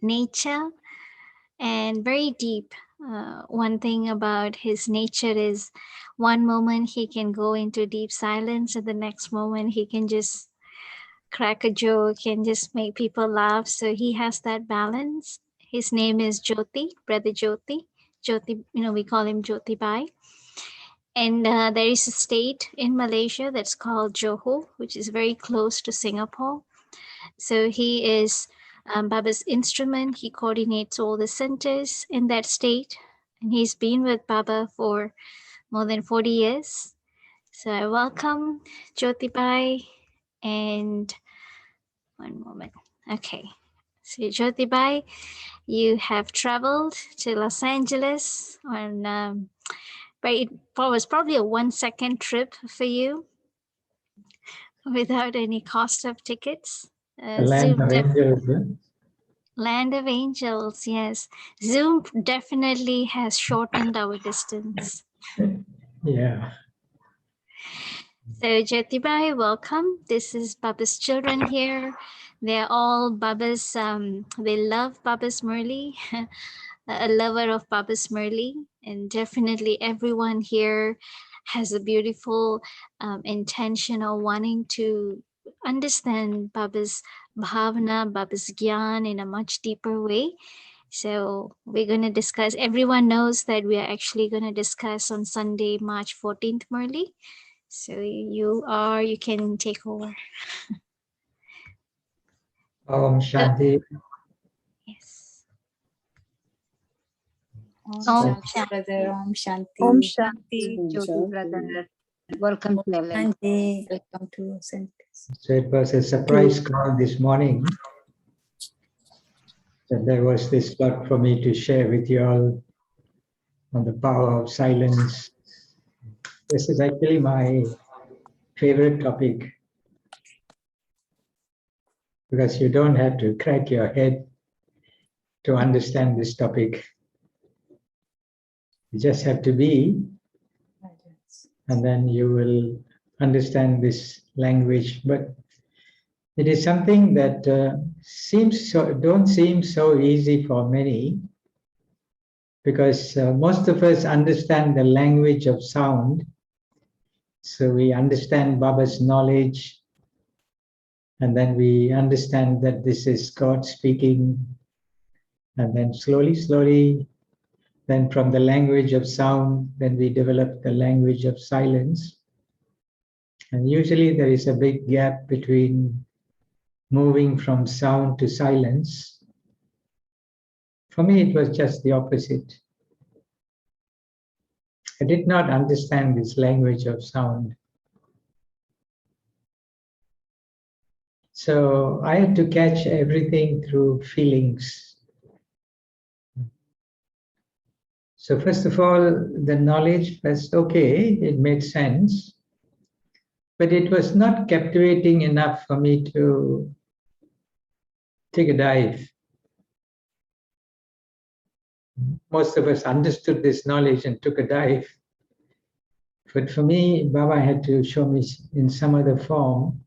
nature and very deep. One thing about his nature is one moment he can go into deep silence, and the next moment he can just crack a joke and just make people laugh. So he has that balance. His name is Jothi, Brother Jothi. Jothi, we call him Jothi Bai. And there is a state in Malaysia that's called Johor, which is very close to Singapore. So he is Baba's instrument. He coordinates all the centers in that state. And he's been with Baba for more than 40 years. So I welcome Jothi Bai. And one moment. Okay. So Jothi Bai, you have traveled to Los Angeles on but it was probably a 1 second trip for you without any cost of tickets. Land of Angels. Yeah? Land of Angels, yes. Zoom definitely has shortened our distance. Yeah. So Jothi Bai, welcome. This is Baba's children here. They're all Baba's, they love Baba's Murli, a lover of Baba's Murli. And definitely everyone here has a beautiful intention of wanting to understand Baba's bhavana, Baba's gyan in a much deeper way. So we're going to discuss, everyone knows that we are actually going to discuss on Sunday, March 14th, Murli. So you can take over. Om Shanti. Yes. Om Shanti, brother. Om Shanti. Om Shanti, Jothi, brother. Welcome to Malaysia. Welcome to Centers. So it was a surprise call this morning. So there was this thought for me to share with you all on the power of silence. This is actually my favorite topic because you don't have to crack your head to understand this topic. You just have to be, and then you will understand this language. But it is something that don't seem so easy for many, because most of us understand the language of sound. So we understand Baba's knowledge, and then we understand that this is God speaking, and then slowly, then from the language of sound, then we develop the language of silence. And usually there is a big gap between moving from sound to silence. For me, it was just the opposite. I did not understand this language of sound. So I had to catch everything through feelings. So first of all, the knowledge was okay, it made sense, but it was not captivating enough for me to take a dive. Most of us understood this knowledge and took a dive. But for me, Baba had to show me in some other form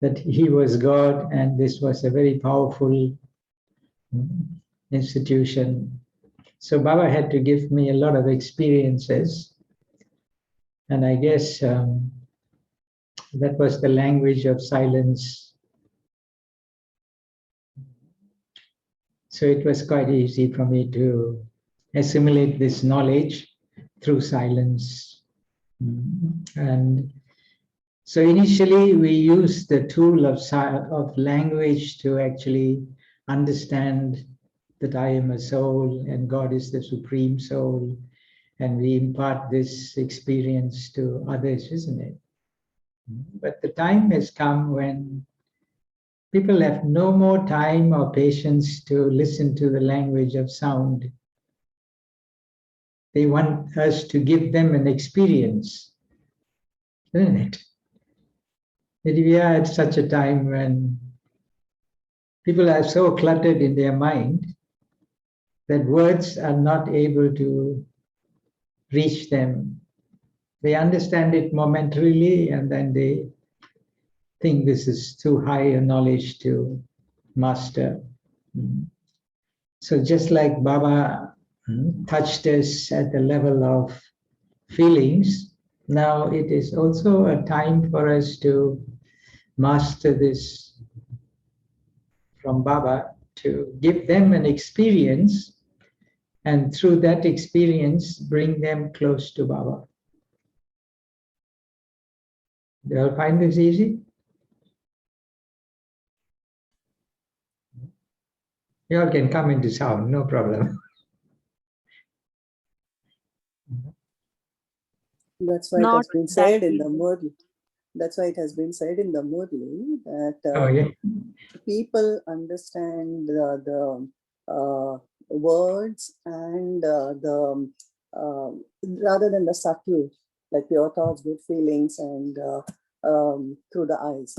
that he was God and this was a very powerful institution. So Baba had to give me a lot of experiences. And I guess that was the language of silence. So it was quite easy for me to assimilate this knowledge through silence. And so initially we used the tool of language to actually understand that I am a soul and God is the supreme soul. And we impart this experience to others, isn't it? But the time has come when people have no more time or patience to listen to the language of sound. They want us to give them an experience, isn't it? That we are at such a time when people are so cluttered in their mind that words are not able to reach them. They understand it momentarily and then they think this is too high a knowledge to master. So just like Baba touched us at the level of feelings, now it is also a time for us to master this from Baba, to give them an experience, and through that experience bring them close to Baba. Do you all find this easy? You all can come into sound, no problem. That's why it has been said in the Murli. That's why it has been said in the Murli that people understand the words and rather than the subtle, like pure thoughts, good feelings, and through the eyes,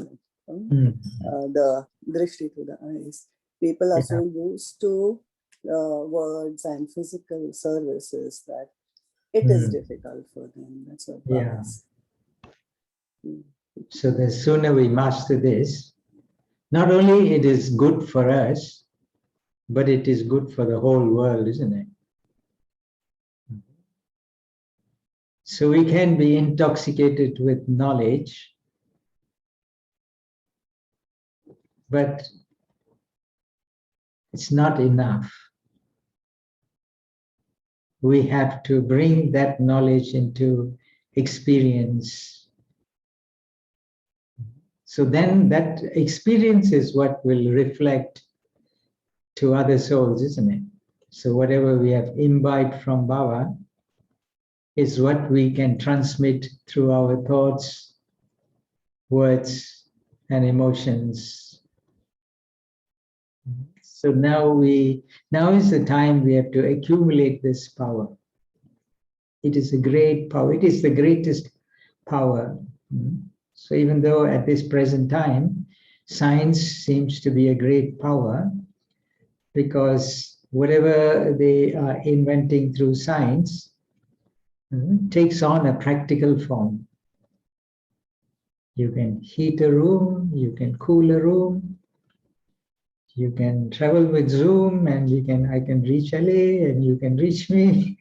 the drishti through the eyes. People are so used to words and physical services that it is difficult for them. That's what Baba is. So the sooner we master this, not only it is good for us, but it is good for the whole world, isn't it? So we can be intoxicated with knowledge, but it's not enough. We have to bring that knowledge into experience. So then that experience is what will reflect to other souls, isn't it? So whatever we have imbibed from Baba is what we can transmit through our thoughts, words, and emotions. So now is the time we have to accumulate this power. It is a great power. It is the greatest power. So even though at this present time, science seems to be a great power, because whatever they are inventing through science takes on a practical form. You can heat a room, you can cool a room, you can travel with Zoom, and I can reach LA and you can reach me.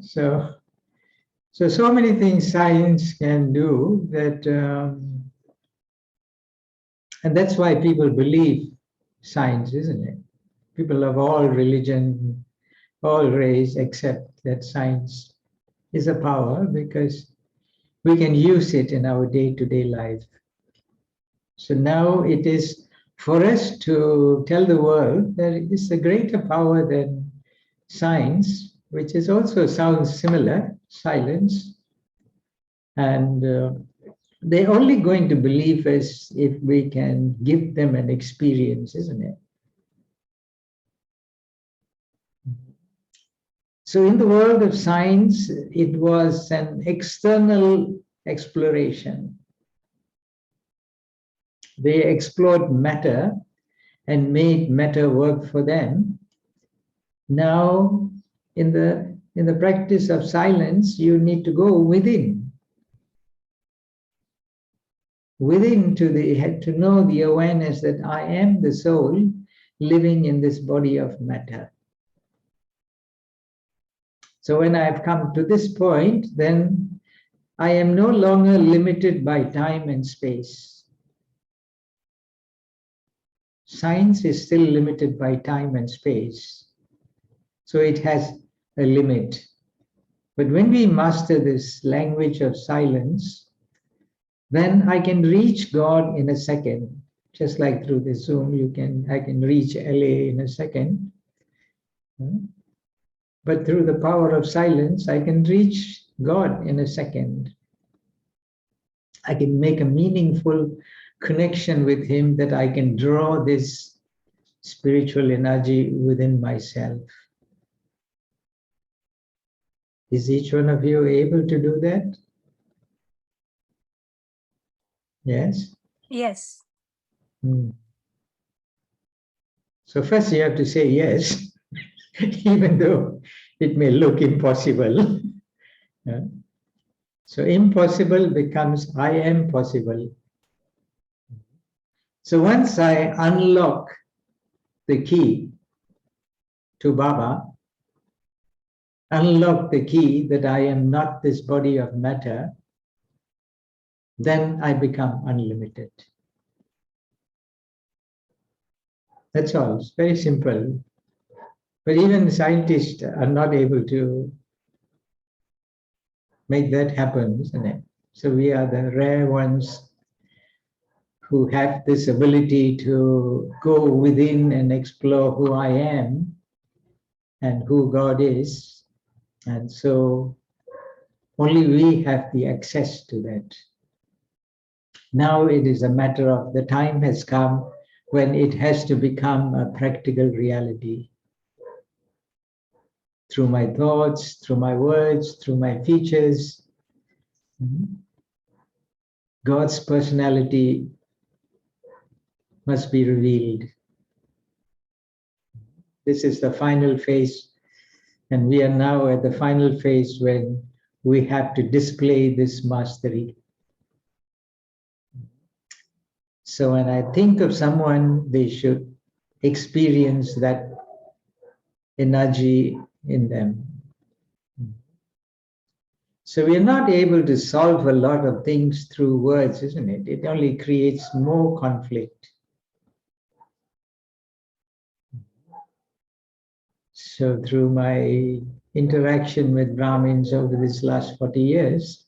So many things science can do that, and that's why people believe science, isn't it? People of all religion, all race, accept that science is a power because we can use it in our day-to-day life. So now it is for us to tell the world that it is a greater power than science, which is also sounds similar, silence. And they're only going to believe us if we can give them an experience, isn't it? So in the world of science, it was an external exploration. They explored matter and made matter work for them. Now, in the practice of silence, you need to go within to know the awareness that I am the soul living in this body of matter. So when I've come to this point, then I am no longer limited by time and space. Science is still limited by time and space. So it has a limit. But when we master this language of silence, then I can reach God in a second. Just like through the Zoom, I can reach LA in a second. But through the power of silence, I can reach God in a second. I can make a meaningful connection with Him, that I can draw this spiritual energy within myself. Is each one of you able to do that? Yes? Yes. So first you have to say yes, even though it may look impossible. So impossible becomes I am possible. So once I unlock the key to Baba, unlock the key that I am not this body of matter, then I become unlimited. That's all. It's very simple. But even scientists are not able to make that happen, isn't it? So we are the rare ones who have this ability to go within and explore who I am and who God is. And so only we have the access to that. Now it is a matter of the time has come when it has to become a practical reality. Through my thoughts, through my words, through my features, God's personality must be revealed. This is the final phase, and we are now at the final phase when we have to display this mastery. So when I think of someone, they should experience that energy in them. So we are not able to solve a lot of things through words, isn't it? It only creates more conflict. So through my interaction with Brahmins over this last 40 years,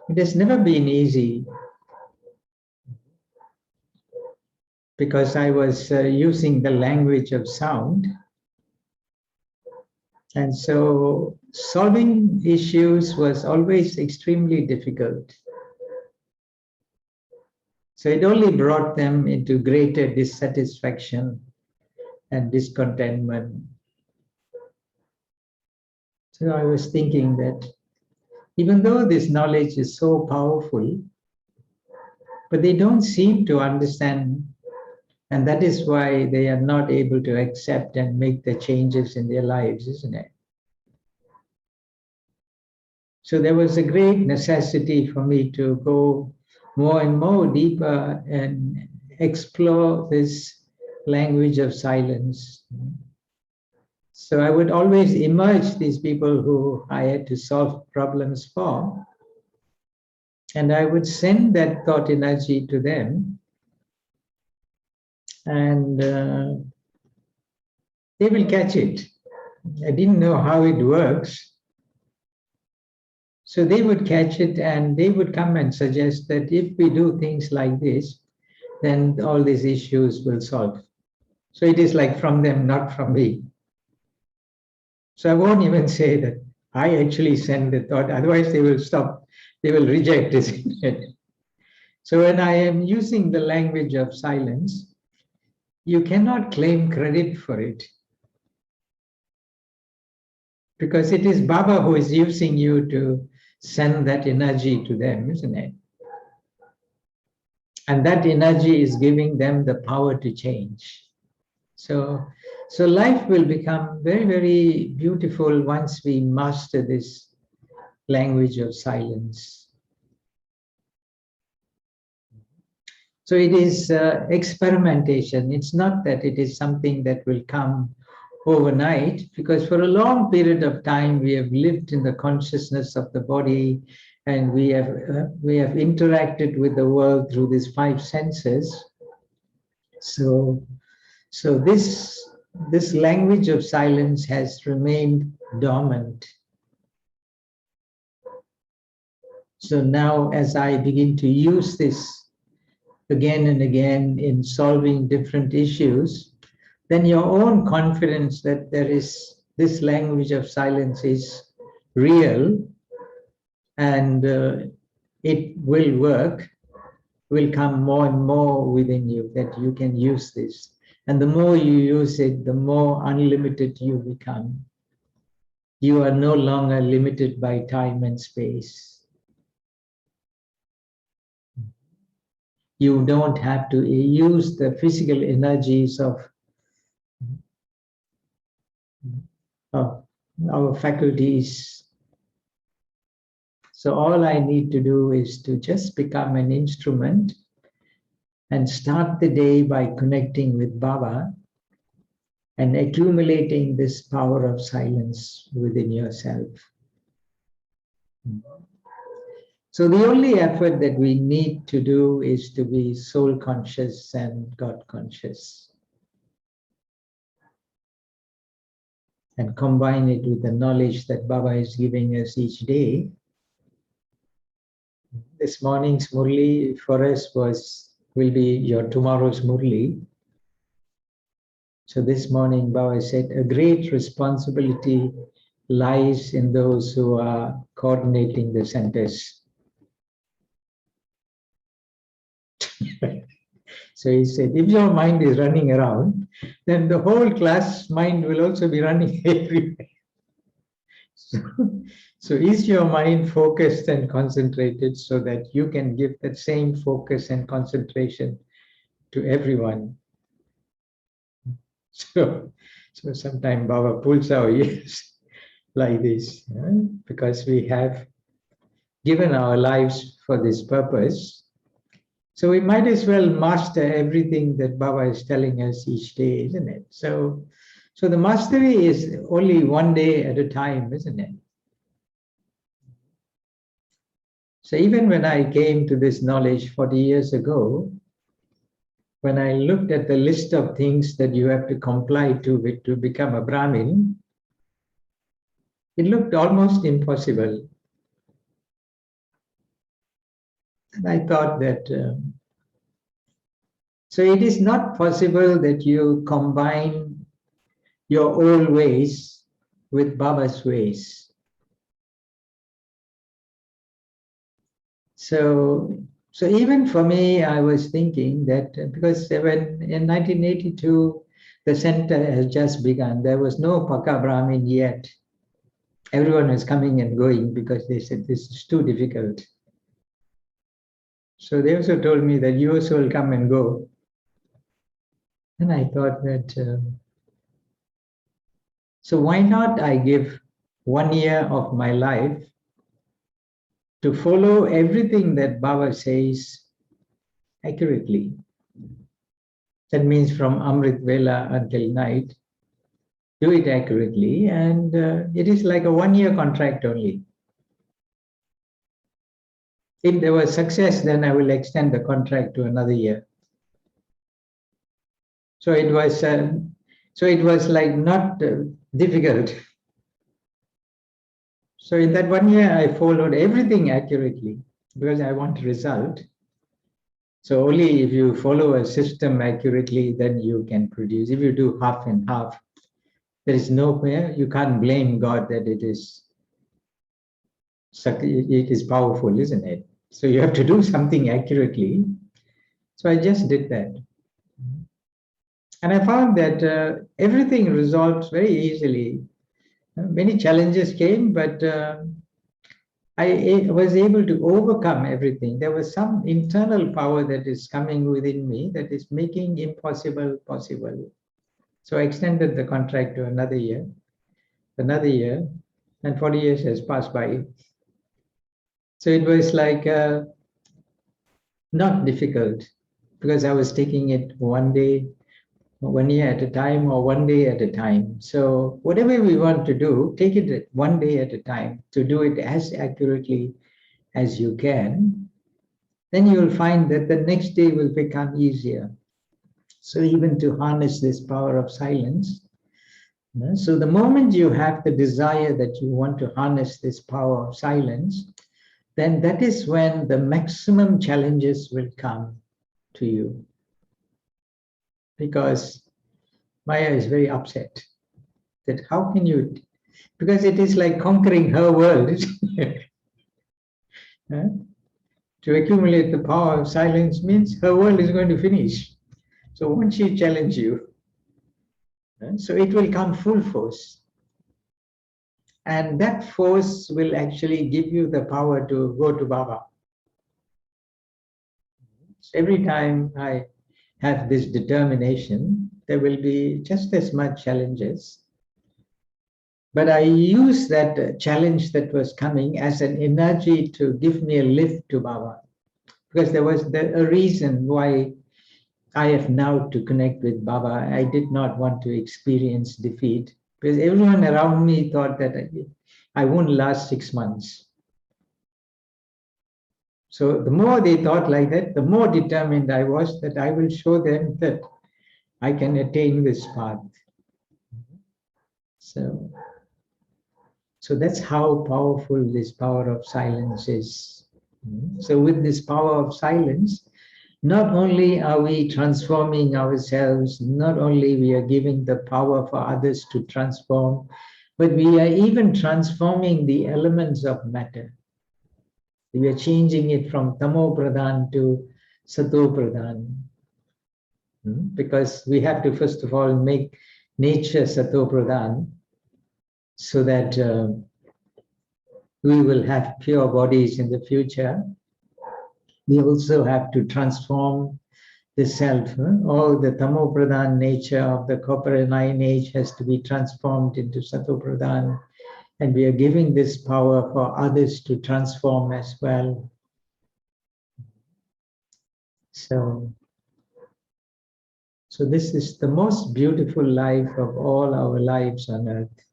it has never been easy because I was using the language of sound. And so solving issues was always extremely difficult. So it only brought them into greater dissatisfaction and discontentment. So I was thinking that even though this knowledge is so powerful, but they don't seem to understand, and that is why they are not able to accept and make the changes in their lives, isn't it? So there was a great necessity for me to go more and more deeper and explore this language of silence. So I would always emerge these people who I had to solve problems for, and I would send that thought energy to them, and they will catch it. I didn't know how it works. So they would catch it and they would come and suggest that if we do things like this, then all these issues will solve. So it is like from them, not from me. So I won't even say that I actually send the thought, otherwise they will stop, they will reject it. So when I am using the language of silence, you cannot claim credit for it. Because it is Baba who is using you to send that energy to them, isn't it? And that energy is giving them the power to change. So life will become very, very beautiful once we master this language of silence. So it is experimentation. It's not that it is something that will come overnight, because for a long period of time we have lived in the consciousness of the body, and we have interacted with the world through these five senses. So this language of silence has remained dormant. So now, as I begin to use this again and again in solving different issues, then your own confidence that there is this language of silence is real and it will work, will come more and more within you, that you can use this. And the more you use it, the more unlimited you become. You are no longer limited by time and space. You don't have to use the physical energies of our faculties. So all I need to do is to just become an instrument and start the day by connecting with Baba and accumulating this power of silence within yourself. So the only effort that we need to do is to be soul conscious and God conscious, and combine it with the knowledge that Baba is giving us each day. This morning's Murli for us will be your tomorrow's Murli. So this morning Baba said, a great responsibility lies in those who are coordinating the centers. So he said, if your mind is running around, then the whole class mind will also be running everywhere. So is your mind focused and concentrated so that you can give that same focus and concentration to everyone? So sometimes Baba pulls our ears like this, because we have given our lives for this purpose. So we might as well master everything that Baba is telling us each day, isn't it? So the mastery is only one day at a time, isn't it? So even when I came to this knowledge 40 years ago, when I looked at the list of things that you have to comply to become a Brahmin, it looked almost impossible. And I thought that, so it is not possible that you combine your old ways with Baba's ways. So even for me, I was thinking that because when in 1982, the center has just begun, there was no Paka Brahmin yet. Everyone was coming and going because they said this is too difficult. So they also told me that you also will come and go. And I thought that, so why not I give 1 year of my life to follow everything that Baba says accurately. That means from Amrit Vela until night, do it accurately, and it is like a 1 year contract only. If there was success, then I will extend the contract to another year. So it was like not difficult. So in that 1 year, I followed everything accurately because I want result. So only if you follow a system accurately, then you can produce. If you do half and half, there is nowhere, you can't blame God that it is powerful, isn't it? So you have to do something accurately. So I just did that. And I found that everything resolves very easily. Many challenges came, but I was able to overcome everything. There was some internal power that is coming within me that is making impossible possible. So I extended the contract to another year, and 40 years has passed by. So it was like not difficult because I was taking it 1 day, 1 year at a time, or 1 day at a time. So whatever we want to do, take it 1 day at a time to do it as accurately as you can. Then you will find that the next day will become easier. So even to harness this power of silence. So the moment you have the desire that you want to harness this power of silence, then that is when the maximum challenges will come to you. Because Maya is very upset that how can you, because it is like conquering her world. To accumulate the power of silence means her world is going to finish. So won't she challenge you? So it will come full force. And that force will actually give you the power to go to Baba. So every time I have this determination, there will be just as much challenges. But I use that challenge that was coming as an energy to give me a lift to Baba. Because there was a reason why I have now to connect with Baba. I did not want to experience defeat because everyone around me thought that I won't last 6 months. So the more they thought like that, the more determined I was that I will show them that I can attain this path. So that's how powerful this power of silence is. So with this power of silence, not only are we transforming ourselves, not only we are giving the power for others to transform, but we are even transforming the elements of matter. We are changing it from tamo pradhan to sato pradhan. Because we have to first of all make nature sato pradhan so that we will have pure bodies in the future. We also have to transform the self. All the tamo pradhan nature of the corporate nine age has to be transformed into sato pradhan, and we are giving this power for others to transform as well. So this is the most beautiful life of all our lives on earth.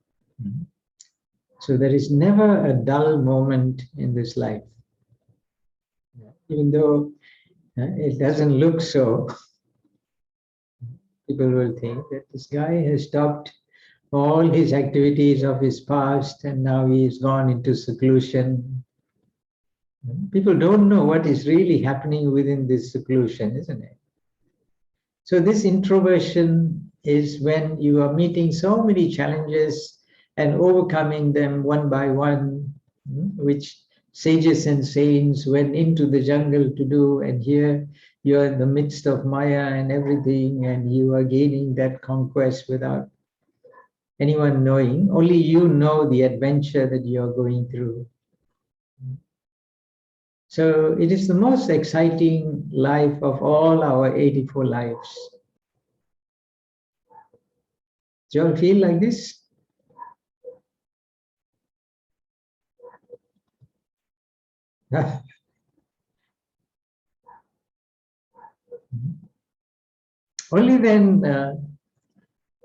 So there is never a dull moment in this life. Even though it doesn't look so, people will think that this guy has stopped all his activities of his past and now he is gone into seclusion. People don't know what is really happening within this seclusion, isn't it? So this introversion is when you are meeting so many challenges and overcoming them one by one, which sages and saints went into the jungle to do, and here you are in the midst of Maya and everything, and you are gaining that conquest without anyone knowing. Only you know the adventure that you are going through. So it is the most exciting life of all our 84 lives. Do you all feel like this? Only then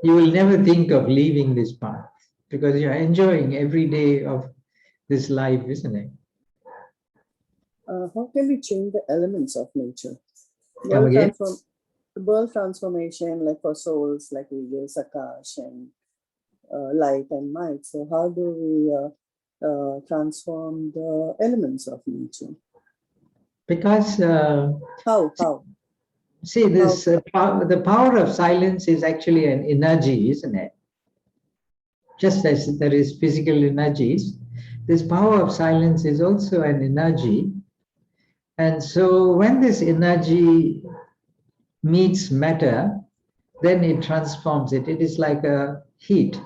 you will never think of leaving this path because you are enjoying every day of this life, isn't it? How can we change the elements of nature? Come again? The world transformation, like for souls, like we give Sakash and light and might. So how do we transform the elements of nature? Because How? see, this the power of silence is actually an energy, isn't it? Just as there is physical energies, this power of silence is also an energy. And so when this energy meets matter, then it transforms it. It is like a heat.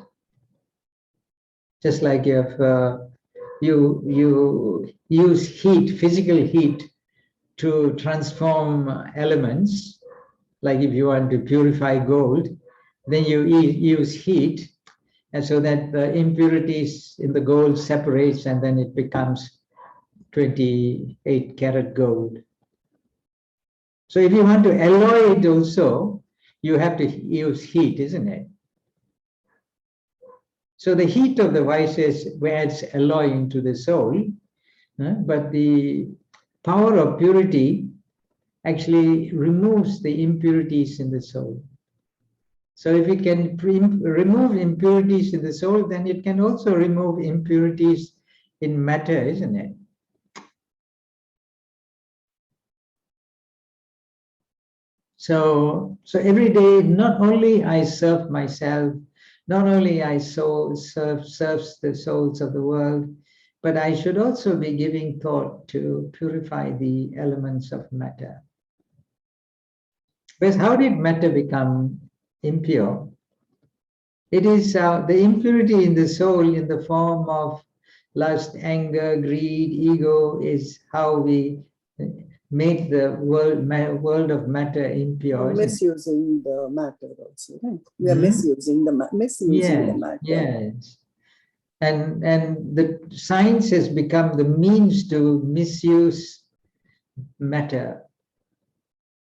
Just like if you use heat, physical heat, to transform elements, like if you want to purify gold, then you use heat, and so that the impurities in the gold separates and then it becomes 28 karat gold. So if you want to alloy it also, you have to use heat, isn't it? So the heat of the vices adds alloy into the soul, but the power of purity actually removes the impurities in the soul. So if it can remove impurities in the soul, then it can also remove impurities in matter, isn't it? So every day, not only I serve myself, not only I serves the souls of the world, but I should also be giving thought to purify the elements of matter. Because how did matter become impure? It is the impurity in the soul in the form of lust, anger, greed, ego is how we make the world of matter impure. Misusing the matter also, right? We are misusing the matter. Yes. And the science has become the means to misuse matter.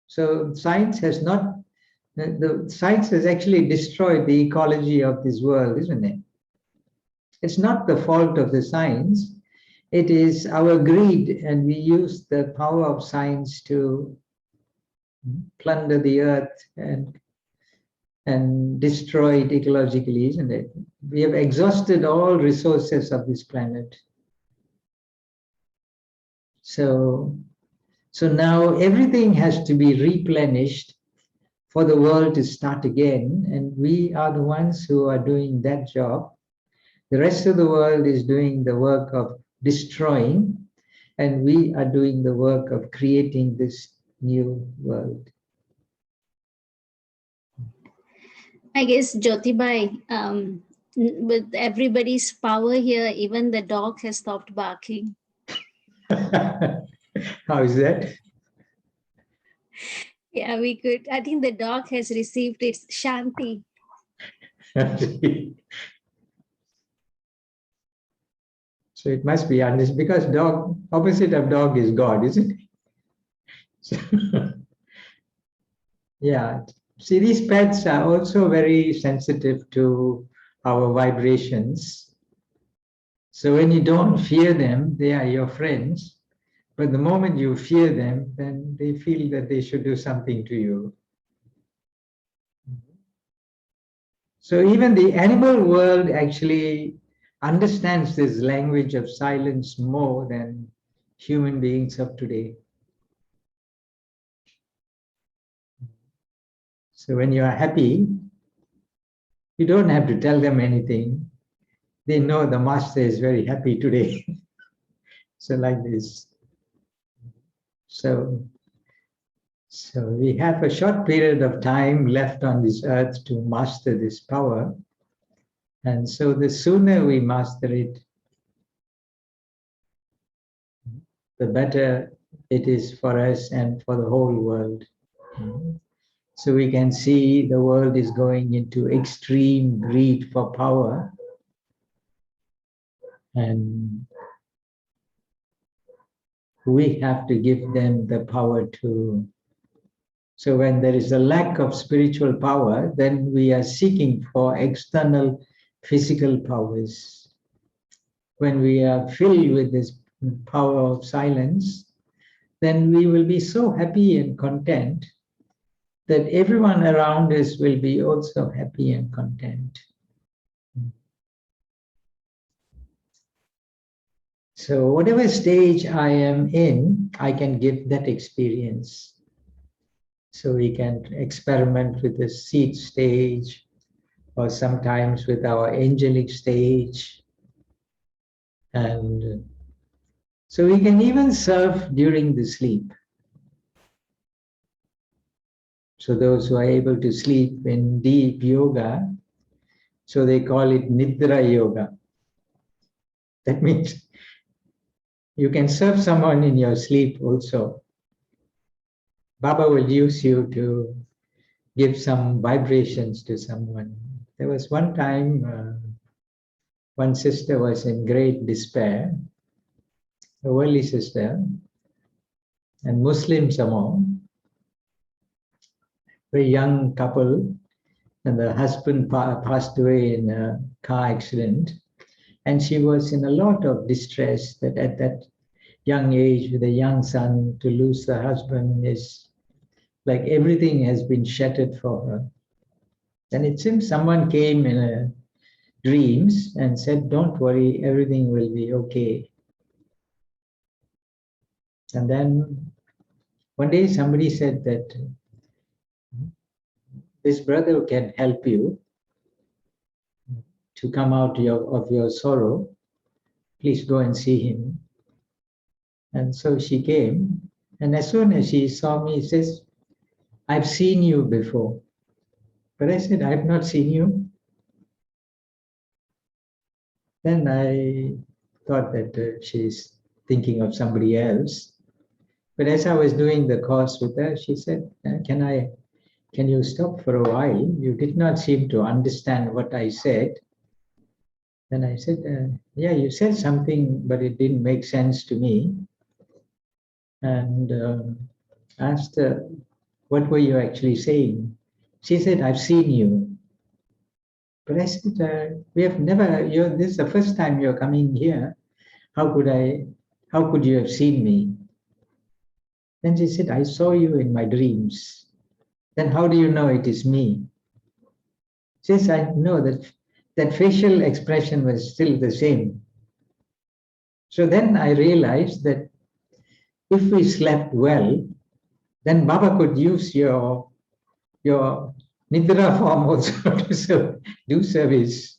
So science has not, the science has actually destroyed the ecology of this world, isn't it? It's not the fault of the science. It is our greed, and we use the power of science to plunder the earth and destroy it ecologically, isn't it? We have exhausted all resources of this planet. So now everything has to be replenished for the world to start again, and we are the ones who are doing that job. The rest of the world is doing the work of destroying, and we are doing the work of creating this new world. I guess Jyotibai, with everybody's power here, even the dog has stopped barking. How is that? Yeah, we could. I think the dog has received its Shanti. So it must be honest, because dog, opposite of dog is God, isn't it? So, yeah. See, these pets are also very sensitive to our vibrations. So when you don't fear them, they are your friends. But the moment you fear them, then they feel that they should do something to you. So even the animal world actually understands this language of silence more than human beings of today. So when you are happy, you don't have to tell them anything. They know the master is very happy today. So like this. So we have a short period of time left on this earth to master this power. And so the sooner we master it, the better it is for us and for the whole world. So we can see the world is going into extreme greed for power. And we have to give them the power to. So when there is a lack of spiritual power, then we are seeking for external physical powers. When we are filled with this power of silence, then we will be so happy and content that everyone around us will be also happy and content. So whatever stage I am in, I can give that experience. So we can experiment with the seed stage, or sometimes with our angelic stage. And so we can even serve during the sleep. So those who are able to sleep in deep yoga, so they call it Nidra Yoga. That means you can serve someone in your sleep also. Baba will use you to give some vibrations to someone. There was one time, one sister was in great despair, a worldly sister, and Muslim some more, very young couple, and the husband passed away in a car accident. And she was in a lot of distress that at that young age, with a young son, to lose the husband is like everything has been shattered for her. And it seems someone came in her dreams and said, "Don't worry, everything will be okay." And then one day somebody said that this brother can help you to come out of your sorrow. Please go and see him. And so she came. And as soon as she saw me, she says, "I've seen you before." But I said, "I've not seen you." Then I thought that she's thinking of somebody else. But as I was doing the course with her, she said, can you stop for a while? You did not seem to understand what I said. Then I said, yeah, you said something, but it didn't make sense to me. And asked her, what were you actually saying? She said, I've seen you. But I said, we have never, this is the first time you're coming here. How could you have seen me? Then she said, I saw you in my dreams. Then how do you know it is me? She says, I know that facial expression was still the same. So then I realized that if we slept well, then Baba could use your Nidra form also to do service.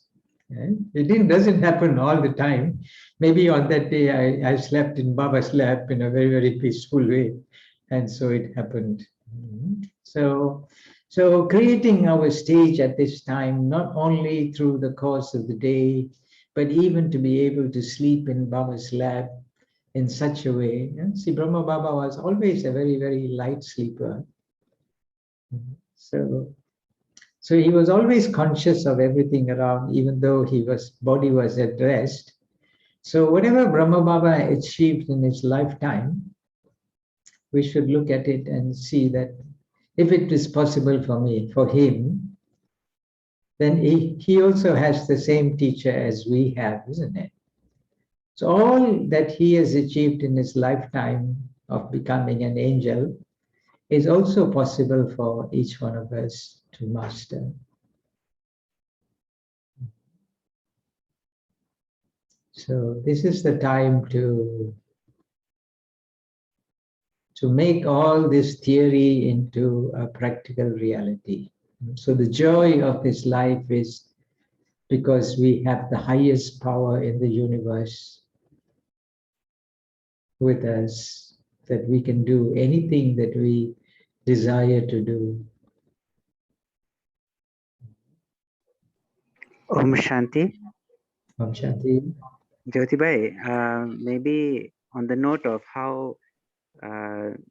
It doesn't happen all the time. Maybe on that day I slept in Baba's lap in a very, very peaceful way. And so it happened. So creating our stage at this time, not only through the course of the day, but even to be able to sleep in Baba's lap in such a way. See, Brahma Baba was always a very, very light sleeper. So he was always conscious of everything around, even though body was at rest. So whatever Brahma Baba achieved in his lifetime, we should look at it and see that if it is possible for him, then he also has the same teacher as we have, isn't it? So all that he has achieved in his lifetime of becoming an angel is also possible for each one of us to master. So this is the time to make all this theory into a practical reality. So the joy of this life is because we have the highest power in the universe with us, that we can do anything that we desire to do. Om Shanti. Om Shanti. Jothi Bhai, maybe on the note of how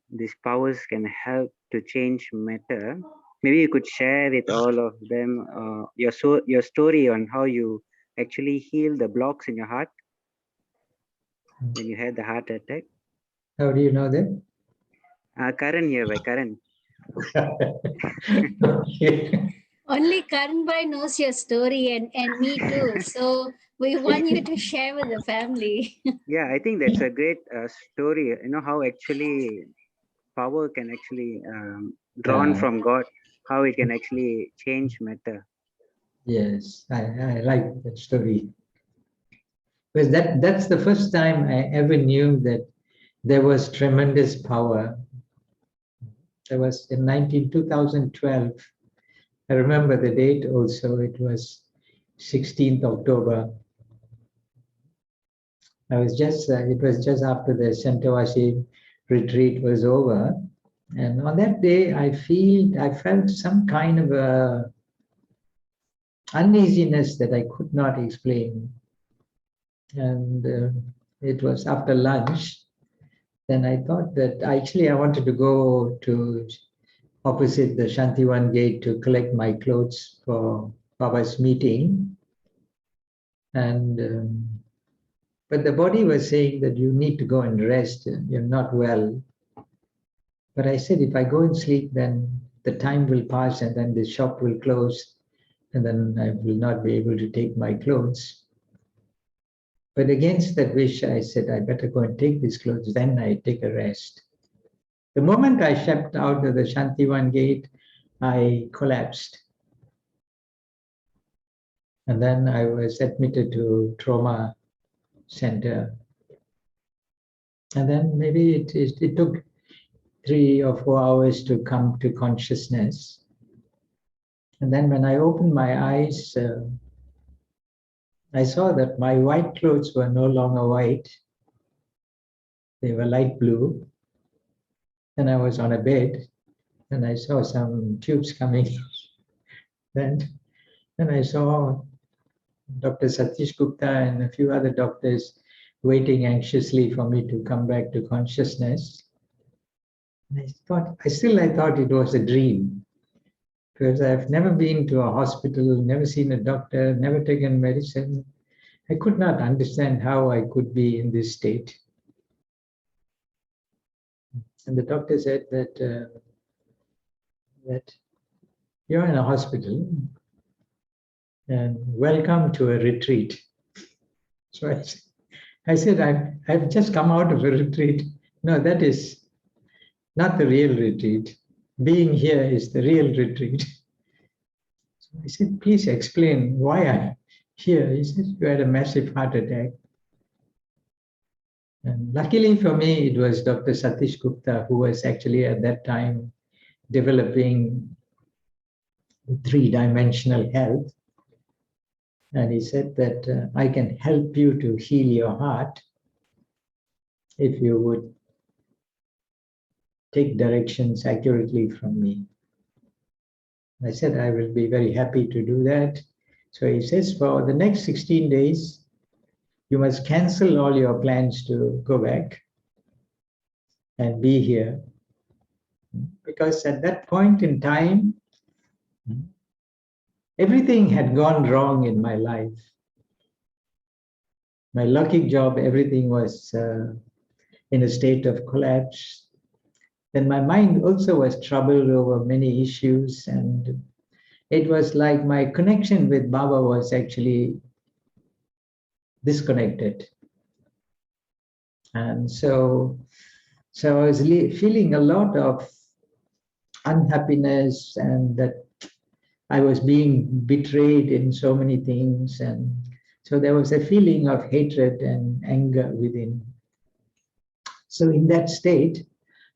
these powers can help to change matter, maybe you could share with all of them your story on how you actually heal the blocks in your heart when you had the heart attack. How do you know that? Karan here, by Karan. Only Karan Bhai knows your story and me too. So we want you to share with the family. Yeah, I think that's a great story. You know how actually power can actually drawn from God, how it can actually change matter. Yes, I like that story. Because that's the first time I ever knew that there was tremendous power. There was in 2012. I remember the date also. It was 16th October. It was just after the Santavasi retreat was over. And on that day, I felt some kind of a uneasiness that I could not explain. And it was after lunch. Then I thought that I wanted to go to opposite the Shantiwan gate to collect my clothes for Baba's meeting. And but the body was saying that you need to go and rest, you're not well. But I said, if I go and sleep, then the time will pass and then the shop will close and then I will not be able to take my clothes. But against that wish, I said, I better go and take these clothes, then I take a rest. The moment I stepped out of the Shantiwan gate, I collapsed. And then I was admitted to trauma center. And then maybe it took 3 or 4 hours to come to consciousness. And then when I opened my eyes, I saw that my white clothes were no longer white. They were light blue. Then I was on a bed and I saw some tubes coming. Then I saw Dr. Satish Gupta and a few other doctors waiting anxiously for me to come back to consciousness. And I thought it was a dream, because I've never been to a hospital, never seen a doctor, never taken medicine. I could not understand how I could be in this state. And the doctor said that that you're in a hospital and welcome to a retreat. So I said, I've just come out of a retreat. No, that is not the real retreat. Being here is the real retreat. So I said, please explain why I'm here. He said, you had a massive heart attack. And luckily for me, it was Dr. Satish Gupta, who was actually at that time developing three-dimensional health. And he said that I can help you to heal your heart if you would take directions accurately from me. I said, I will be very happy to do that. So he says, for the next 16 days, you must cancel all your plans to go back and be here. Because at that point in time, everything had gone wrong in my life. My lucky job, everything was in a state of collapse. Then my mind also was troubled over many issues, and it was like my connection with Baba was actually disconnected. And so I was feeling a lot of unhappiness, and that I was being betrayed in so many things. And so there was a feeling of hatred and anger within. So in that state,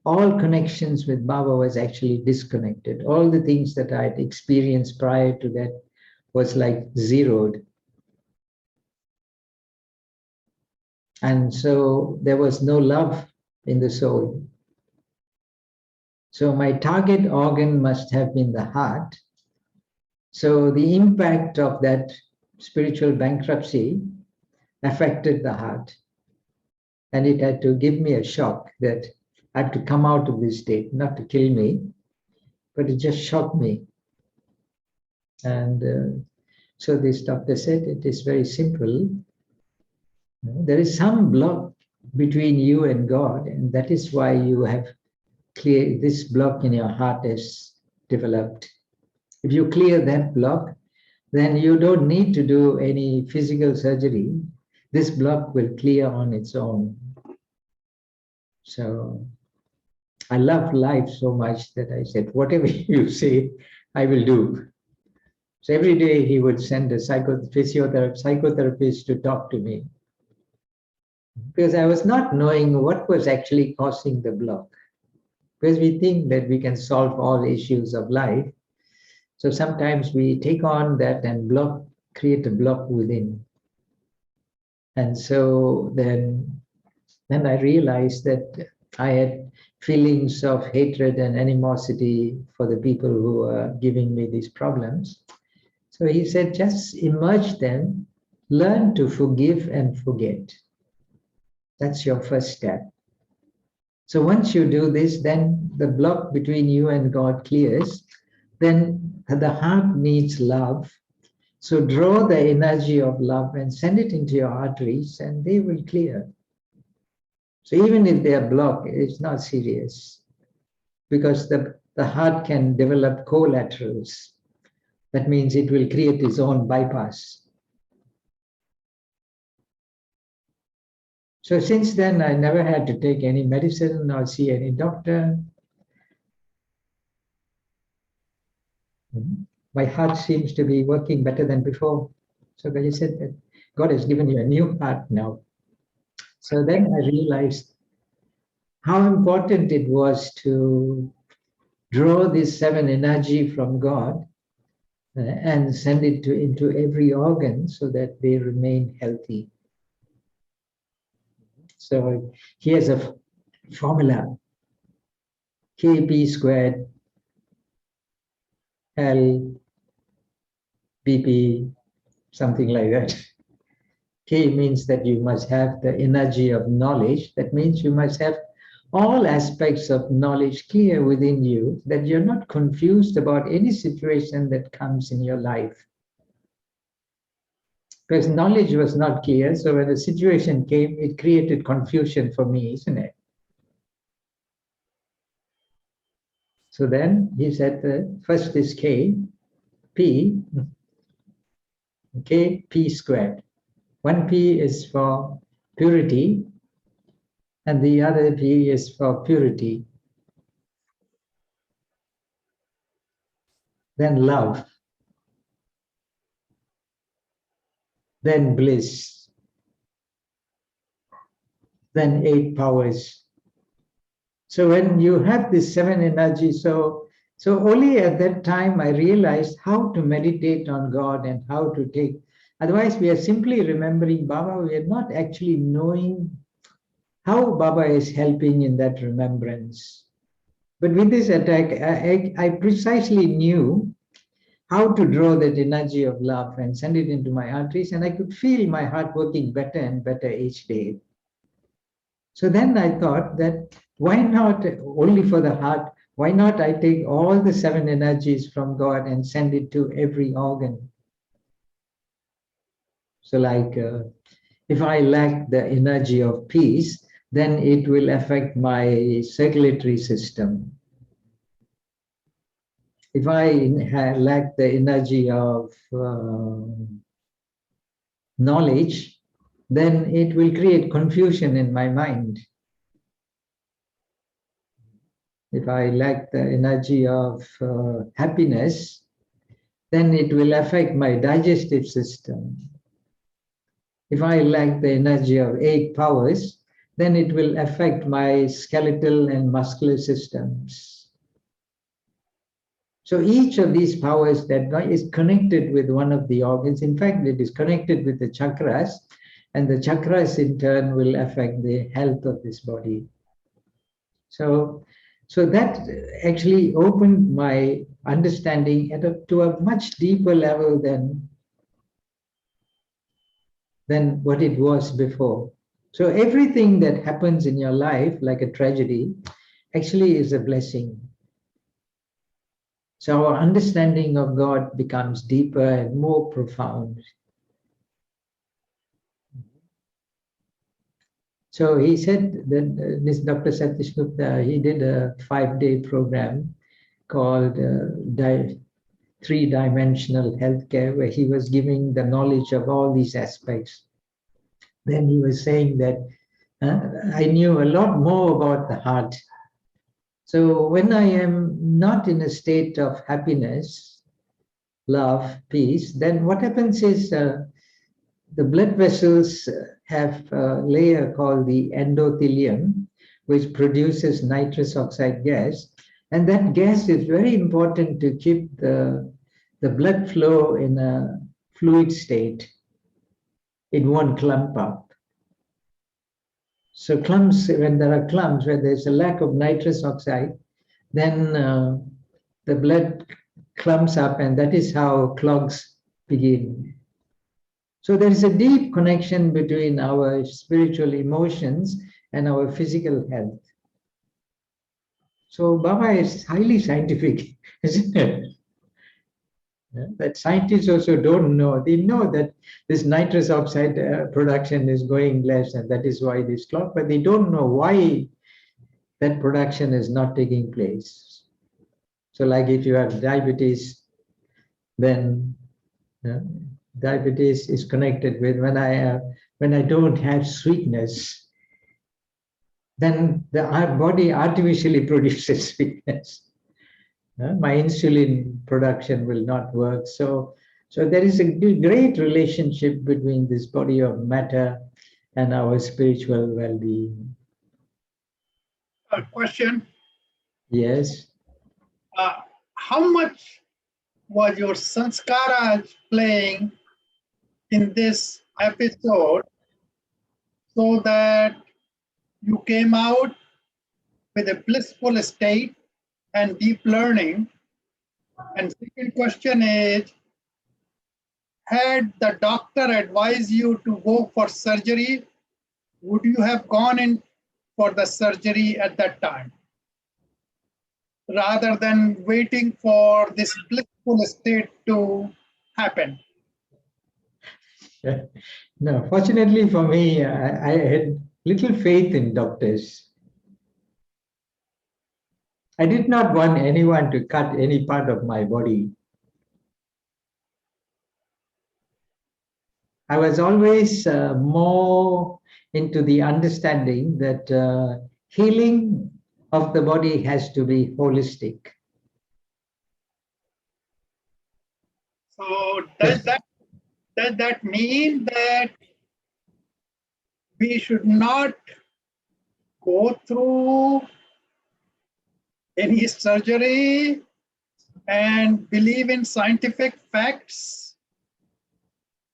all connections with Baba was actually disconnected. All the things that I had experienced prior to that was like zeroed. And so there was no love in the soul. So my target organ must have been the heart. So the impact of that spiritual bankruptcy affected the heart. And it had to give me a shock that I had to come out of this state, not to kill me, but it just shocked me. And so this doctor said, it is very simple. There is some block between you and God, and that is why you have clear this block in your heart is developed. If you clear that block, then you don't need to do any physical surgery. This block will clear on its own. So I love life so much that I said, whatever you say, I will do. So every day he would send a psychotherapist to talk to me, because I was not knowing what was actually causing the block. Because we think that we can solve all issues of life. So sometimes we take on that and create a block within. And so then I realized that I had feelings of hatred and animosity for the people who are giving me these problems. So he said, just emerge them, learn to forgive and forget. That's your first step. So once you do this, then the block between you and God clears. Then the heart needs love. So draw the energy of love and send it into your arteries, and they will clear. So even if they are blocked, it's not serious, because the heart can develop collaterals. That means it will create its own bypass. So since then, I never had to take any medicine or see any doctor. My heart seems to be working better than before. So they said that God has given you a new heart now. So then I realized how important it was to draw this seven energy from God and send it into every organ so that they remain healthy. So here's a formula: Kp squared L BP, something like that. K means that you must have the energy of knowledge. That means you must have all aspects of knowledge clear within you, that you're not confused about any situation that comes in your life. Because knowledge was not clear, so when the situation came, it created confusion for me, isn't it? So then he said, first is K, P, K, P squared. One P is for purity, and the other P is for purity. Then love. Then bliss. Then 8 powers. So when you have this 7 energies, so only at that time I realized how to meditate on God and how to take. Otherwise, we are simply remembering Baba. We are not actually knowing how Baba is helping in that remembrance. But with this attack, I precisely knew how to draw that energy of love and send it into my arteries, and I could feel my heart working better and better each day. So then I thought that why not only for the heart, why not I take all the 7 energies from God and send it to every organ? So like if I lack the energy of peace, then it will affect my circulatory system. If I lack the energy of knowledge, then it will create confusion in my mind. If I lack the energy of happiness, then it will affect my digestive system. If I lack the energy of 8 powers, then it will affect my skeletal and muscular systems. So each of these powers that is connected with one of the organs. In fact, it is connected with the chakras, and the chakras in turn will affect the health of this body. So that actually opened my understanding to a much deeper level than what it was before. So everything that happens in your life, like a tragedy, actually is a blessing. So our understanding of God becomes deeper and more profound. So he said that this Dr. Satish Gupta, he did a 5-day program called three-dimensional healthcare, where he was giving the knowledge of all these aspects. Then he was saying that I knew a lot more about the heart. So when I am not in a state of happiness, love, peace, then what happens is the blood vessels have a layer called the endothelium, which produces nitrous oxide gas. And that gas is very important to keep the blood flow in a fluid state. It won't clump up. So clumps, when there are clumps, where there's a lack of nitrous oxide, then the blood clumps up, and that is how clogs begin. So there is a deep connection between our spiritual emotions and our physical health. So Baba is highly scientific, isn't it? Yeah, that scientists also don't know. They know that this nitrous oxide production is going less, and that is why this clog, but they don't know why that production is not taking place. So like if you have diabetes, then diabetes is connected with when I don't have sweetness, then our body artificially produces sweetness. My insulin production will not work. So there is a great relationship between this body of matter and our spiritual well-being. A question. Yes. How much was your sanskara playing in this episode so that you came out with a blissful state and deep learning? And second question is, had the doctor advised you to go for surgery, would you have gone in for the surgery at that time, rather than waiting for this blissful state to happen? No, fortunately for me, I had little faith in doctors. I did not want anyone to cut any part of my body. I was always more into the understanding that healing of the body has to be holistic. So does that mean that we should not go through any surgery and believe in scientific facts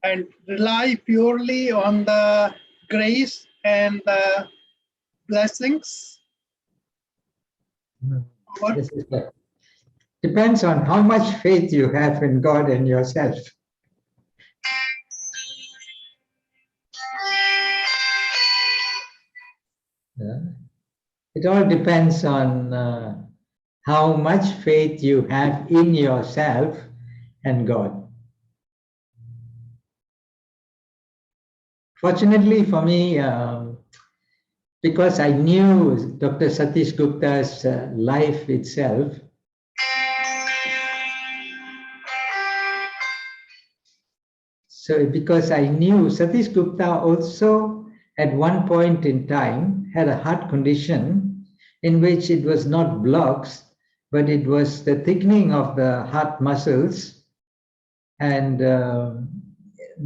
and rely purely on the grace and the blessings? This is depends on how much faith you have in God and yourself. Yeah. It all depends on how much faith you have in yourself and God. Fortunately for me, because I knew Dr. Satish Gupta's life itself, so because I knew Satish Gupta also at one point in time had a heart condition in which it was not blocks, but it was the thickening of the heart muscles, and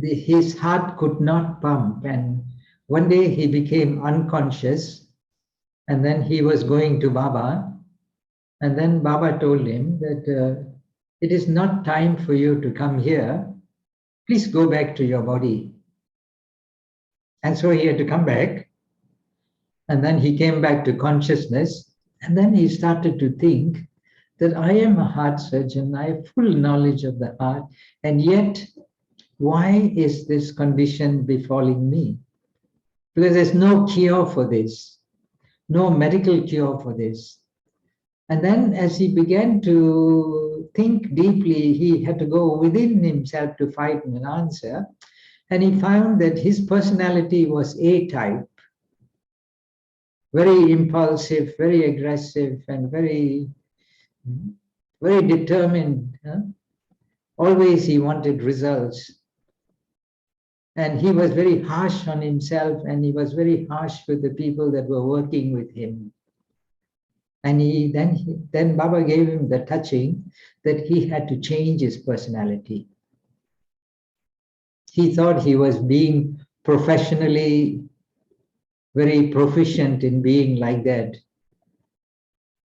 his heart could not pump. And one day he became unconscious, and then he was going to Baba, and then Baba told him that it is not time for you to come here. Please go back to your body. And so he had to come back. And then he came back to consciousness. And then he started to think that I am a heart surgeon. I have full knowledge of the heart. And yet, why is this condition befalling me? Because there's no cure for this, no medical cure for this. And then as he began to think deeply, he had to go within himself to find an answer. And he found that his personality was A-type, very impulsive, very aggressive, and very determined. Always he wanted results. And he was very harsh on himself, and he was very harsh with the people that were working with him. And then Baba gave him the touching that he had to change his personality. He thought he was being professionally very proficient in being like that.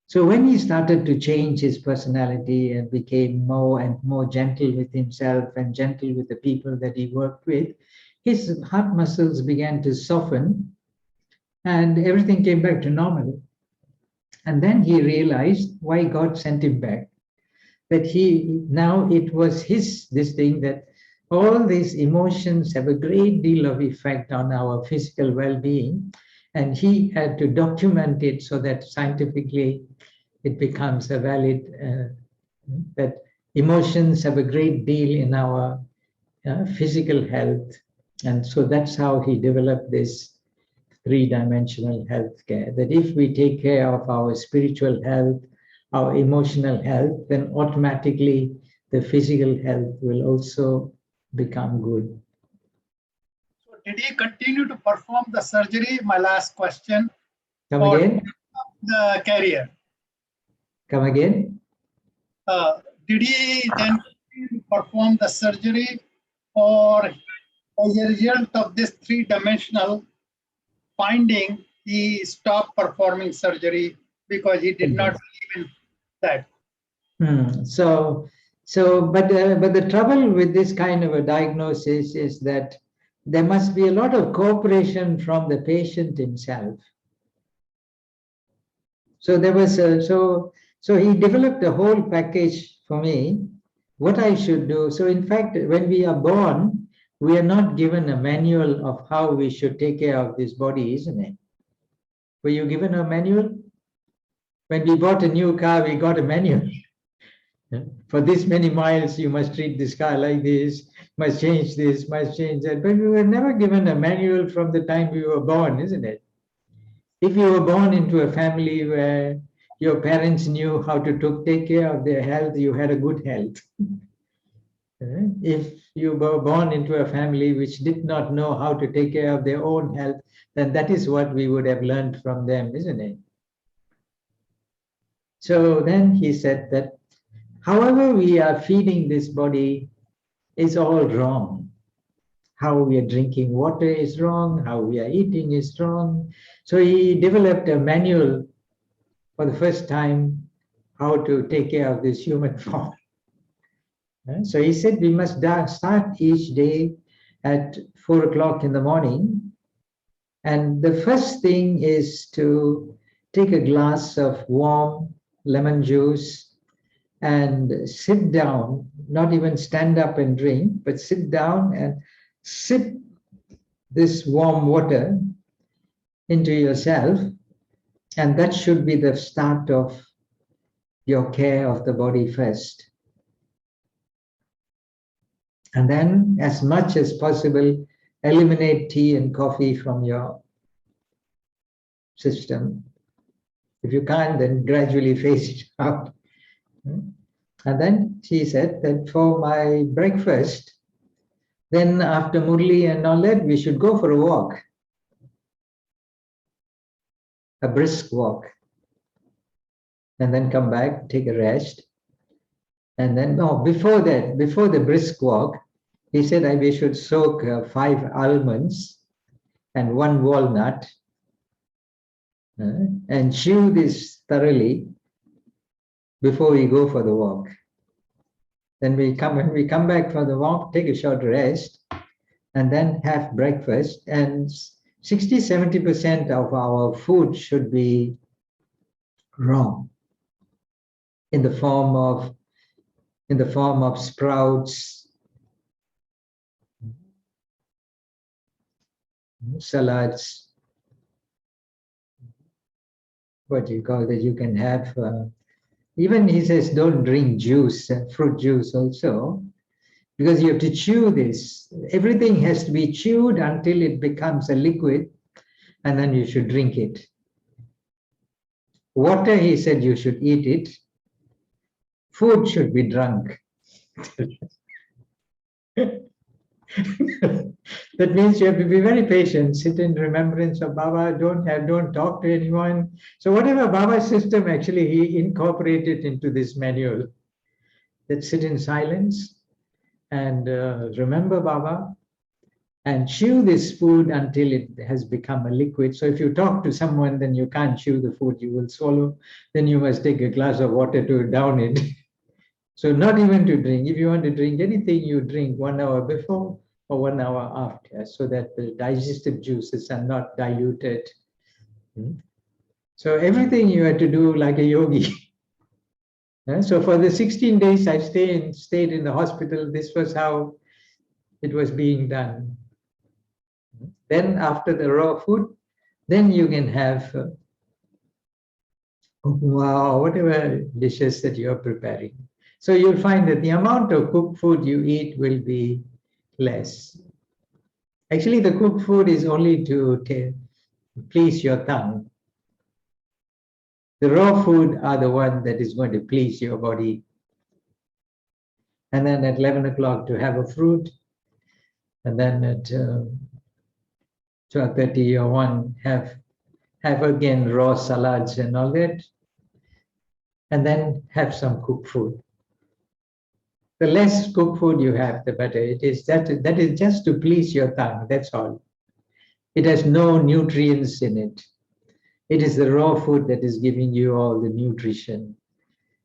So when he started to change his personality and became more and more gentle with himself and gentle with the people that he worked with, his heart muscles began to soften and everything came back to normal. And then he realized why God sent him back. That now it was this thing that all these emotions have a great deal of effect on our physical well-being. And he had to document it so that scientifically it becomes a valid, that emotions have a great deal in our physical health. And so that's how he developed this three-dimensional healthcare, that if we take care of our spiritual health, our emotional health, then automatically the physical health will also become good. So did he continue to perform the surgery? My last question. Come again? The career. Come again? Did he then perform the surgery, or as a result of this three-dimensional finding, he stopped performing surgery because he did not believe in that? But the trouble with this kind of a diagnosis is that there must be a lot of cooperation from the patient himself. So there was so he developed a whole package for me, what I should do. So in fact, when we are born, we are not given a manual of how we should take care of this body, isn't it? Were you given a manual? When we bought a new car, we got a manual. For this many miles, you must treat this car like this, must change this, must change that. But we were never given a manual from the time we were born, isn't it? If you were born into a family where your parents knew how to take care of their health, you had a good health. If you were born into a family which did not know how to take care of their own health, then that is what we would have learned from them, isn't it? So then he said that however we are feeding this body is all wrong. How we are drinking water is wrong, how we are eating is wrong. So he developed a manual for the first time how to take care of this human form. So he said we must start each day at 4 o'clock in the morning. And the first thing is to take a glass of warm lemon juice and sit down, not even stand up and drink, but sit down and sip this warm water into yourself. And that should be the start of your care of the body first. And then, as much as possible, eliminate tea and coffee from your system. If you can't, then gradually phase it out. And then she said that for my breakfast, then after Murli and all that, we should go for a walk, a brisk walk, and then come back, take a rest. And then, no, before that, before the brisk walk, he said we should soak 5 almonds and 1 walnut and chew this thoroughly before we go for the walk. Then when we come back from the walk, take a short rest and then have breakfast. And 60–70% of our food should be raw in the form of sprouts, salads, what you call that you can have. Even he says don't drink juice, fruit juice also, because you have to chew this. Everything has to be chewed until it becomes a liquid, and then you should drink it. Water, he said you should eat it. Food should be drunk. That means you have to be very patient, sit in remembrance of Baba, don't talk to anyone. So whatever Baba's system, actually he incorporated into this manual, that sit in silence and remember Baba and chew this food until it has become a liquid. So if you talk to someone, then you can't chew the food, you will swallow, then you must take a glass of water to down it. So not even to drink. If you want to drink anything, you drink 1 hour before or 1 hour after, so that the digestive juices are not diluted. So everything you have to do like a yogi. So for the 16 days I stayed in the hospital, this was how it was being done. Then after the raw food, then you can have whatever dishes that you're preparing. So you'll find that the amount of cooked food you eat will be less. Actually, the cooked food is only to please your tongue. The raw food are the one that is going to please your body. And then at 11 o'clock to have a fruit, and then at 12:30 or 1 have again raw salads and all that, and then have some cooked food. The less cooked food you have, the better. It is that is just to please your tongue, that's all. It has no nutrients in it. It is the raw food that is giving you all the nutrition.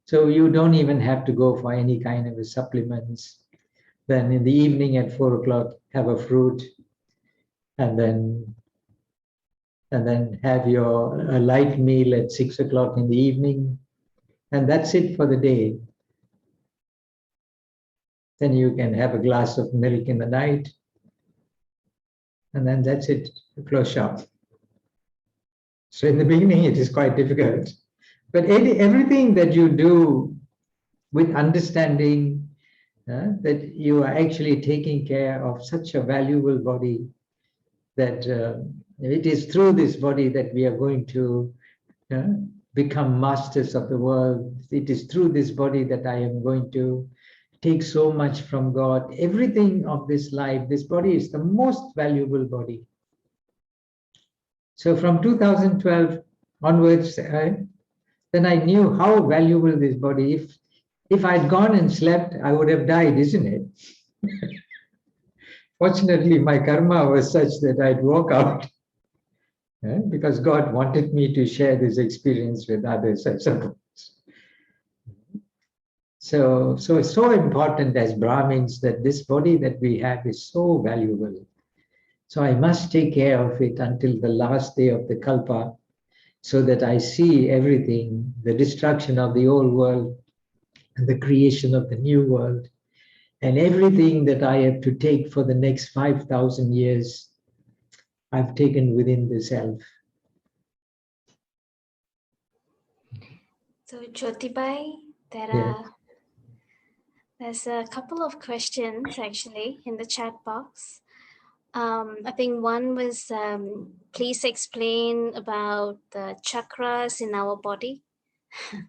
So you don't even have to go for any kind of supplements. Then in the evening at 4 o'clock, have a fruit, and then have a light meal at 6 o'clock in the evening, and that's it for the day. Then you can have a glass of milk in the night, and then that's it, close shop. So in the beginning, it is quite difficult. But everything that you do with understanding that you are actually taking care of such a valuable body, that it is through this body that we are going to become masters of the world. It is through this body that I am going to take so much from God. Everything of this life, this body is the most valuable body. So from 2012 onwards, then I knew how valuable this body. If I'd gone and slept, I would have died, isn't it? Fortunately, my karma was such that I'd walk out. Because God wanted me to share this experience with others, I suppose. So it's so important as Brahmins that this body that we have is so valuable. So I must take care of it until the last day of the Kalpa, so that I see everything, the destruction of the old world and the creation of the new world, and everything that I have to take for the next 5,000 years, I've taken within the self. So Jyotibai, there's a couple of questions actually in the chat box. I think one was, please explain about the chakras in our body. I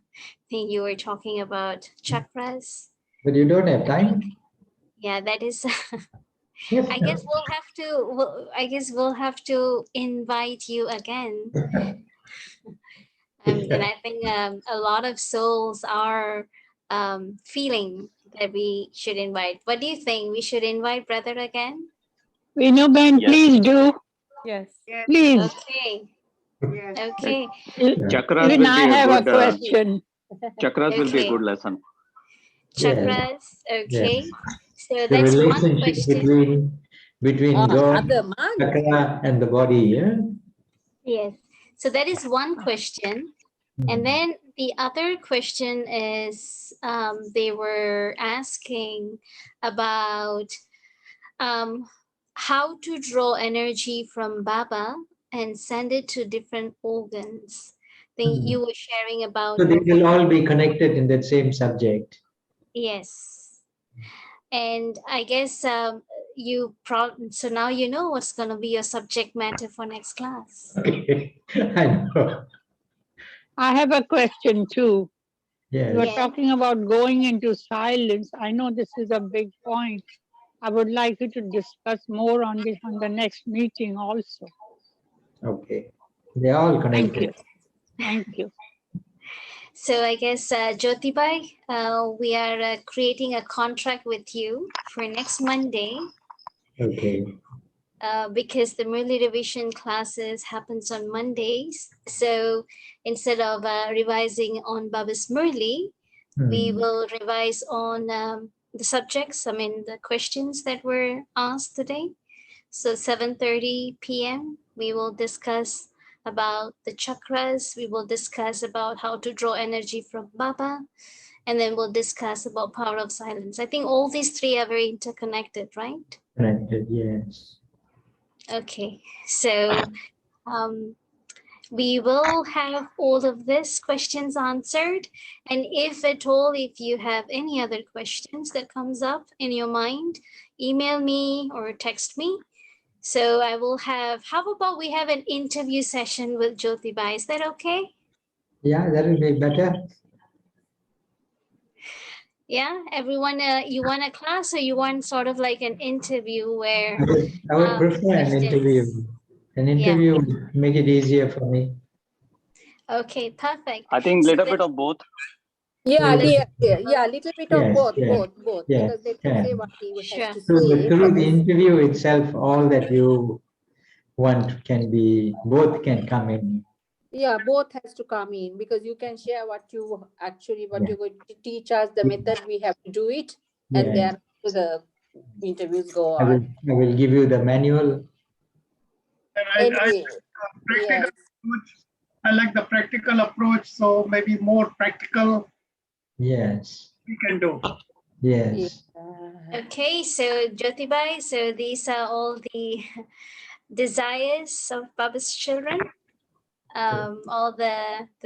think you were talking about chakras. But you don't have time? Yeah, that is. I guess we'll have to invite you again. And I think a lot of souls are feeling that we should invite. What do you think? We should invite brother again? Ben, Yes. please do. Yes. Please. Okay. Okay. Chakras Even will I be a have a good. question. Chakras will be a Okay. good lesson. Chakras. Okay. Yes. So The that's one relationship question. between God, Other man. chakra, and the body. Yeah. Yes. So that is one question. And then the other question is, they were asking about how to draw energy from Baba and send it to different organs. I think you were sharing about So they your will all be connected in that same subject. Yes. And I guess so now you know what's going to be your subject matter for next class. Okay. I know. I have a question too. Yes. You were Yes. talking about going into silence. I know this is a big point. I would like you to discuss more on this on the next meeting also. Okay. They're all Thank connected. you. Thank you. So I guess, Jyotibai, we are creating a contract with you for next Monday. Okay. Because the Murli revision classes happens on Mondays. So instead of revising on Baba's Murli, we will revise on the subjects, the questions that were asked today. So 7:30 p.m., we will discuss about the chakras. We will discuss about how to draw energy from Baba. And then we'll discuss about power of silence. I think all these three are very interconnected, right? Connected, yes. Okay, so we will have all of these questions answered. And if at all, if you have any other questions that comes up in your mind, email me or text me. So I will have, how about we have an interview session with Jyotibai? Is that okay? Yeah, that will be better. Yeah, everyone, you want a class or you want sort of like an interview where I would prefer an questions. interview. An interview would make it easier for me. Okay, perfect. I think little bit of both. Yeah, Little little bit of Yes, both, yeah, both. yeah, Because they can yeah. say what he Sure. has to Through say. the interview itself, all that you want can be, both can come in. Yeah, both has to come in because you can share what you actually, what Yeah. you're going to teach us, the method we have to do it, and Yeah. then the interviews go I on. will give you the manual. And Anyway, practical yes. approach. I like the practical approach, so maybe more practical Yes. we can do. Yes. Okay, so Jyotibai, so these are all the desires of Baba's children.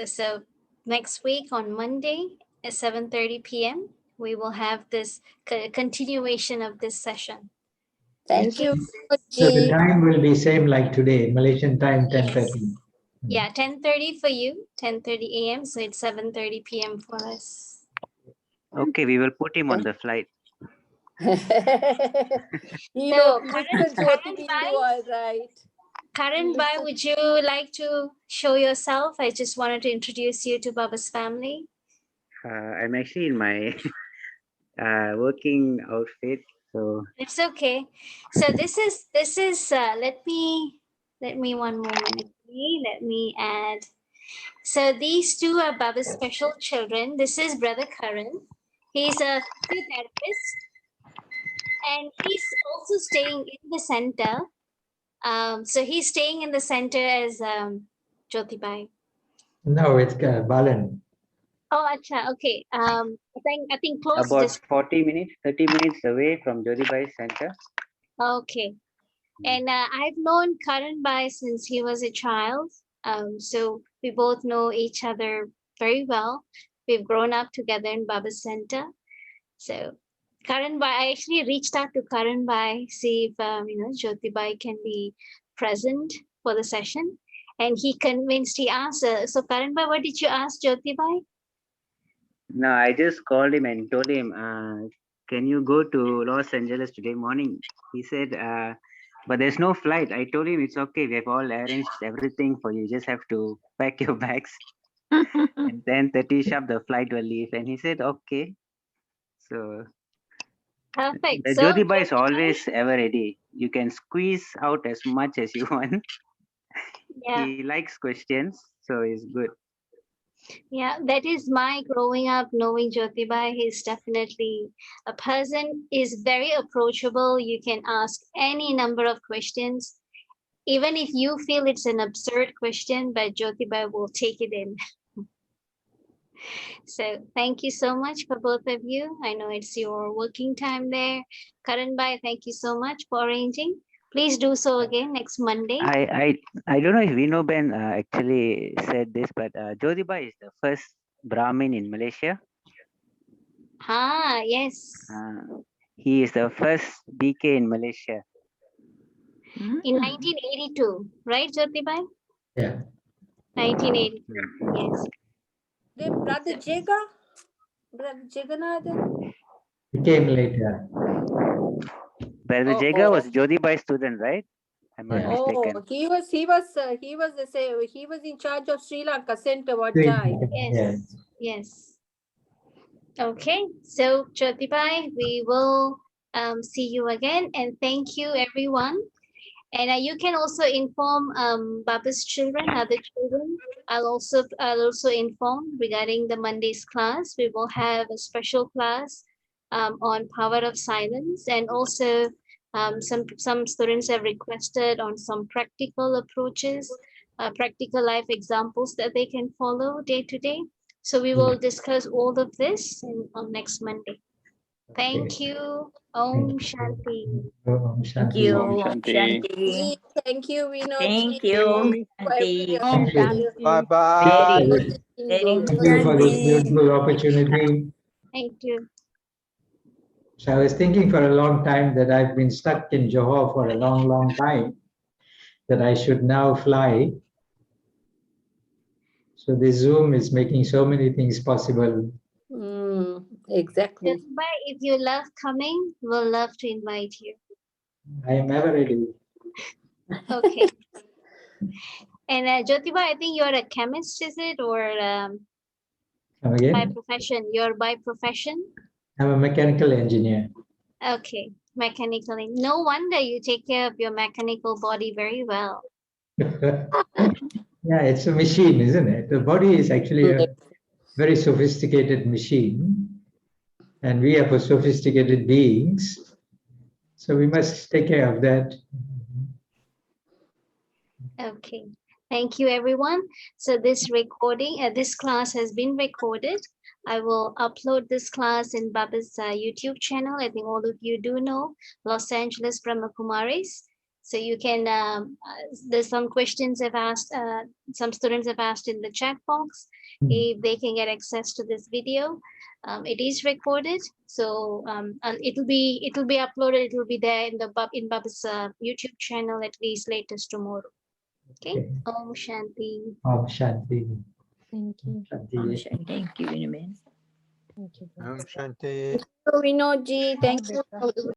So next week on Monday at 7:30 p.m. we will have this continuation of this session. Thank you. So the Ji. time will be same like today, Malaysian time, Yes. 10:30. Yeah, 10:30 for you, 10:30 a.m. So it's 7:30 p.m. for us. Okay, we will put him on the flight. So, Mr. Jothi will do all right. Karan Bhai, would you like to show yourself? I just wanted to introduce you to Baba's family. I'm actually in my working outfit, so It's okay. So this is let me one moment. Okay, let me add. So these two are Baba's special children. This is Brother Karan. He's a physiotherapist and he's also staying in the center. So he's staying in the center as Jothi Bhai. No, it's Balan. Oh, acha, okay. I think close about this. 40 minutes, 30 minutes away from Jothi Center. Okay. And I've known Karan Bhai since he was a child. So we both know each other very well. We've grown up together in Baba Center. So Karan Bhai, I actually reached out to Karan Bhai, see if Jyoti Bhai can be present for the session. And he convinced, he asked, so Karan Bhai, what did you ask Jyoti Bhai? No, I just called him and told him, can you go to Los Angeles today morning? He said, but there's no flight. I told him it's okay. We have all arranged everything for you. You just have to pack your bags. And 10:30 sharp, the flight will leave. And he said, okay. So Perfect. the So Jyoti Bhai is always ever ready. You can squeeze out as much as you want. yeah. He likes questions, so it's good. Yeah, that is my growing up knowing Jyoti Bhai. He's definitely a person, is very approachable. You can ask any number of questions. Even if you feel it's an absurd question, but Jyoti Bhai will take it in. So thank you so much for both of you. I know it's your working time there. Karan Bhai, thank you so much for arranging. Please do so again next Monday. I don't know if Vino Ben actually said this, but Jyoti Bhai is the first Brahmin in Malaysia. Ah, yes. He is the first BK in Malaysia. In 1982, right, Jyoti Bhai? Yeah. 1982, yes. Then Brother Jagannathan. He came later. Brother Jega was Jyoti Bhai's student, right? I'm not mistaken. Oh, he was the same. He was in charge of Sri Lanka Center one time. Yes, yes. Okay, so Jyoti Bhai, we will see you again, and thank you everyone. And you can also inform Baba's children, other children. I'll also inform regarding the Monday's class. We will have a special class on power of silence, and also some students have requested on some practical approaches, practical life examples that they can follow day to day. So we will discuss all of this on next Monday. Thank you. Om Shanti. Om Thank Shanti. you. Om Om Shanti. Shanti. Thank you, Vinod. Thank you, Shanti. Om Thank you. Shanti. Very, Very- very Thank you for this beautiful opportunity. Thank you. So I was thinking for a long time that I've been stuck in Johor for a long, long time, that I should now fly. So this Zoom is making so many things possible. Exactly. Jyoti Bhai, if you love coming, we'll love to invite you. I am ever ready. Okay. And Jyoti Bhai, I think you're a chemist, is it? Or Come by again? profession? You're by profession? I'm a mechanical engineer. Okay. Mechanically. No wonder you take care of your mechanical body very well. Yeah, it's a machine, isn't it? The body is actually a very sophisticated machine, and we are for sophisticated beings. So we must take care of that. Okay. Thank you, everyone. So this recording, this class has been recorded. I will upload this class in Baba's YouTube channel. I think all of you do know Los Angeles Brahma Kumaris. So you can, there's some questions I've asked, some students have asked in the chat box if they can get access to this video. It is recorded, so it'll be uploaded. It will be there in Baba's YouTube channel at least latest tomorrow. Okay. Om Shanti. Om Shanti. Thank you. Shanti. Thank you, Vinamil. Thank you. Om Shanti. Vinodji, thank you.